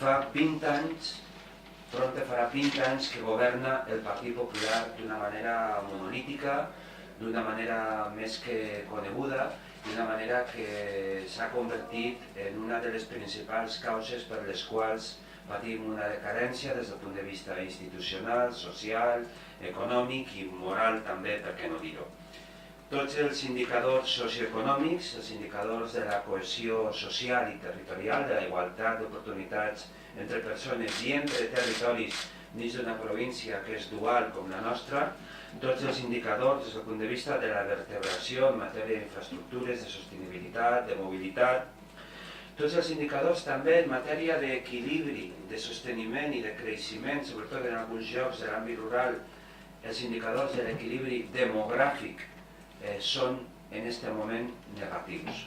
Fa 20 anys, Fronte farà 20 anys que governa el Partit Popular d'una manera monolítica, d'una manera més que coneguda, d'una manera que s'ha convertit en una de les principals causes per les quals patim una decadència des del punt de vista institucional, social, econòmic i moral també, per què no dir-ho. Tots els indicadors socioeconòmics, els indicadors de la cohesió social i territorial, de la igualtat d'oportunitats entre persones i entre territoris dins d'una província que és dual com la nostra, tots els indicadors des del punt de vista de la vertebració en matèria d'infraestructures, de sostenibilitat, de mobilitat, tots els indicadors també en matèria d'equilibri, de sosteniment i de creixement, sobretot en alguns llocs de l'àmbit rural, els indicadors de l'equilibri demogràfic són en aquest moment negatius.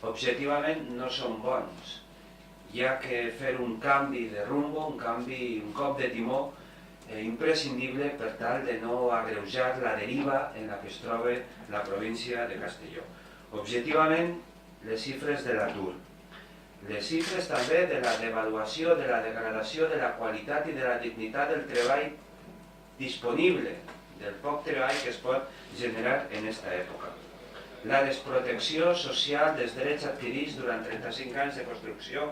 Objectivament no són bons. Hi ha que fer un canvi de rumbo, un cop de timó imprescindible per tal de no agreujar la deriva en la que es troba la província de Castelló. Objectivament, les xifres de l'atur. Les xifres també de la devaluació, de la degradació de la qualitat i de la dignitat del treball disponible, del poc treball que es pot generar en aquesta època. La desprotecció social dels drets adquirits durant 35 anys de construcció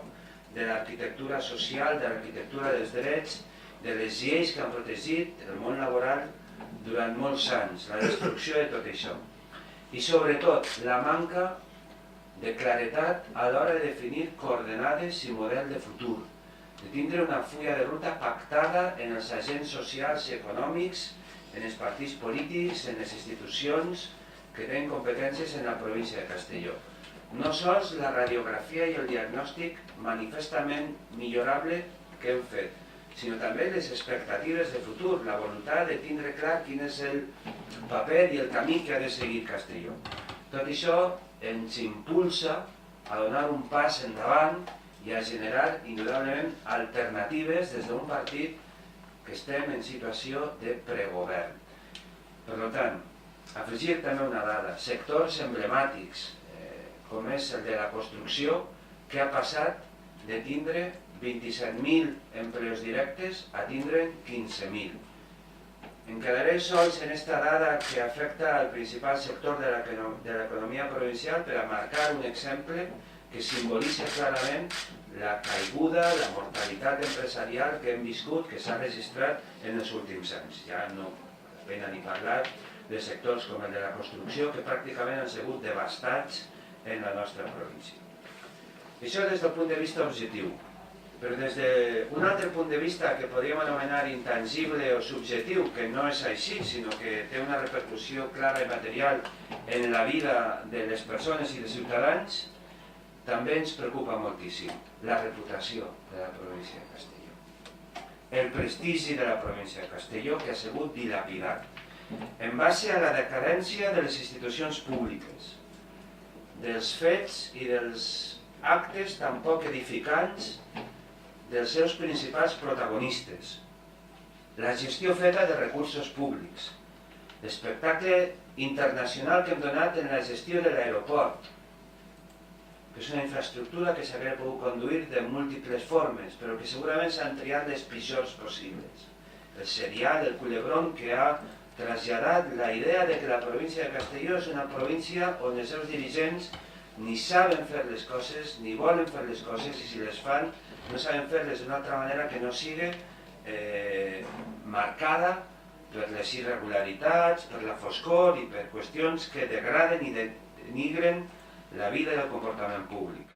de l'arquitectura social, de l'arquitectura dels drets, de les lleis que han protegit el món laboral durant molts anys, la destrucció de tot això. I sobretot, la manca de claretat a l'hora de definir coordenades i model de futur, de tindre una fulla de ruta pactada en els agents socials i econòmics, en els partits polítics, en les institucions que tenen competències en la província de Castelló. No sols la radiografia i el diagnòstic manifestament millorable que hem fet, sinó també les expectatives de futur, la voluntat de tindre clar quin és el paper i el camí que ha de seguir Castelló. Tot això ens impulsa a donar un pas endavant i a generar, indudablement, alternatives des d'un partit que estem en situació de pregovern. Per tant, afegir també una dada, sectors emblemàtics, com és el de la construcció, que ha passat de tindre 27.000 empleos directes a tindre 15.000. Em quedaré sols en aquesta dada que afecta al principal sector de l'economia provincial per a marcar un exemple que simbolitza clarament la caiguda, la mortalitat empresarial que hem viscut, que s'ha registrat en els últims anys. Ja no pena ni parlar de sectors com el de la construcció, que pràcticament han sigut devastats en la nostra província. Això des del punt de vista objectiu. Però des d'un altre punt de vista que podríem anomenar intangible o subjectiu, que no és així, sinó que té una repercussió clara i material en la vida de les persones i dels ciutadans, també ens preocupa moltíssim la reputació de la província de Castelló. El prestigi de la província de Castelló, que ha sigut dilapidat en base a la decadència de les institucions públiques, dels fets i dels actes tan poc edificants dels seus principals protagonistes, la gestió feta de recursos públics, l'espectacle internacional que hem donat en la gestió de l'aeroport, que és una infraestructura que s'hauria pogut conduir de múltiples formes, però que segurament s'han triat les pitjors possibles. El serial, el culebrón, que ha traslladat la idea de que la província de Castelló és una província on els seus dirigents ni saben fer les coses, ni volen fer les coses, i si les fan, no saben fer-les d'una altra manera que no sigui marcada per les irregularitats, per la foscor i per qüestions que degraden i denigren la vida i el comportament públic.